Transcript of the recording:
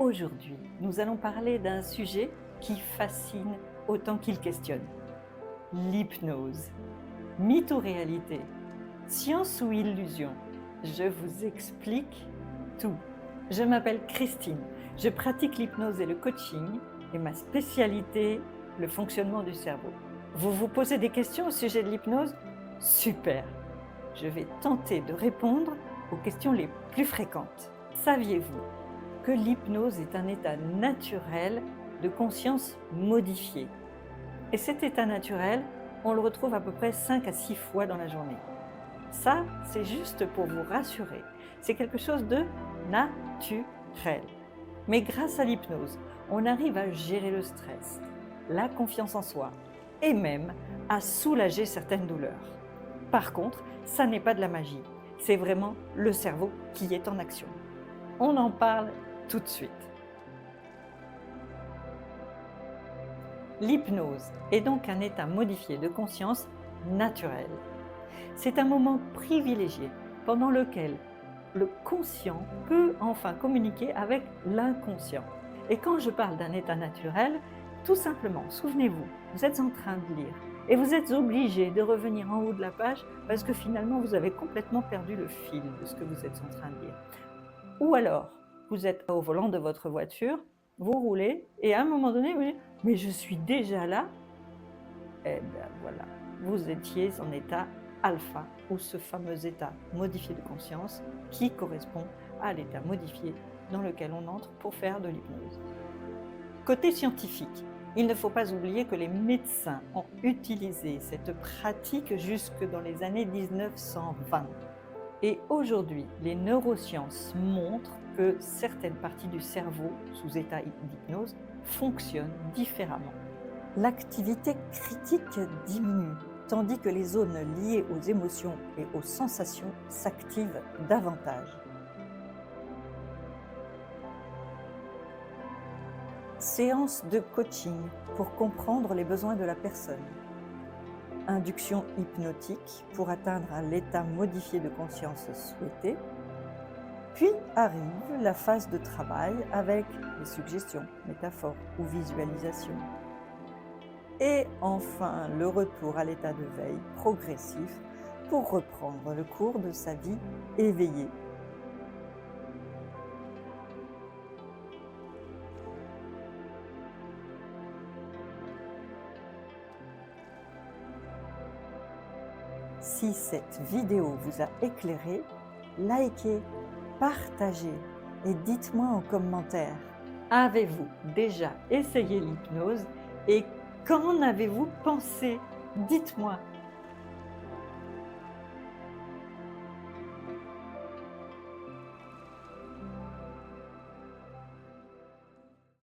Aujourd'hui, nous allons parler d'un sujet qui fascine autant qu'il questionne. L'hypnose. Mythe ou réalité? Science ou illusion? Je vous explique tout. Je m'appelle Christine, je pratique l'hypnose et le coaching et ma spécialité, le fonctionnement du cerveau. Vous vous posez des questions au sujet de l'hypnose? Super! Je vais tenter de répondre aux questions les plus fréquentes. Saviez-vous que l'hypnose est un état naturel de conscience modifié? Et cet état naturel, on le retrouve à peu près 5 à 6 fois dans la journée. Ça, c'est juste pour vous rassurer. C'est quelque chose de naturel. Mais grâce à l'hypnose, on arrive à gérer le stress, la confiance en soi et même à soulager certaines douleurs. Par contre, ça n'est pas de la magie. C'est vraiment le cerveau qui est en action. On en parle tout de suite. L'hypnose est donc un état modifié de conscience naturel. C'est un moment privilégié pendant lequel le conscient peut enfin communiquer avec l'inconscient. Et quand je parle d'un état naturel, tout simplement, souvenez-vous, vous êtes en train de lire et vous êtes obligé de revenir en haut de la page parce que finalement vous avez complètement perdu le fil de ce que vous êtes en train de lire. Ou alors, vous êtes au volant de votre voiture, vous roulez et à un moment donné, vous dites « mais je suis déjà là ». Eh bien voilà, vous étiez en état alpha, ou ce fameux état modifié de conscience qui correspond à l'état modifié dans lequel on entre pour faire de l'hypnose. Côté scientifique, il ne faut pas oublier que les médecins ont utilisé cette pratique jusque dans les années 1920. Et aujourd'hui, les neurosciences montrent que certaines parties du cerveau sous état d'hypnose fonctionnent différemment. L'activité critique diminue, tandis que les zones liées aux émotions et aux sensations s'activent davantage. Séance de coaching pour comprendre les besoins de la personne. Induction hypnotique pour atteindre l'état modifié de conscience souhaité. Puis arrive la phase de travail avec les suggestions, métaphores ou visualisations. Et enfin, le retour à l'état de veille progressif pour reprendre le cours de sa vie éveillée. Si cette vidéo vous a éclairé, likez, partagez et dites-moi en commentaire. Avez-vous déjà essayé l'hypnose et qu'en avez-vous pensé? Dites-moi.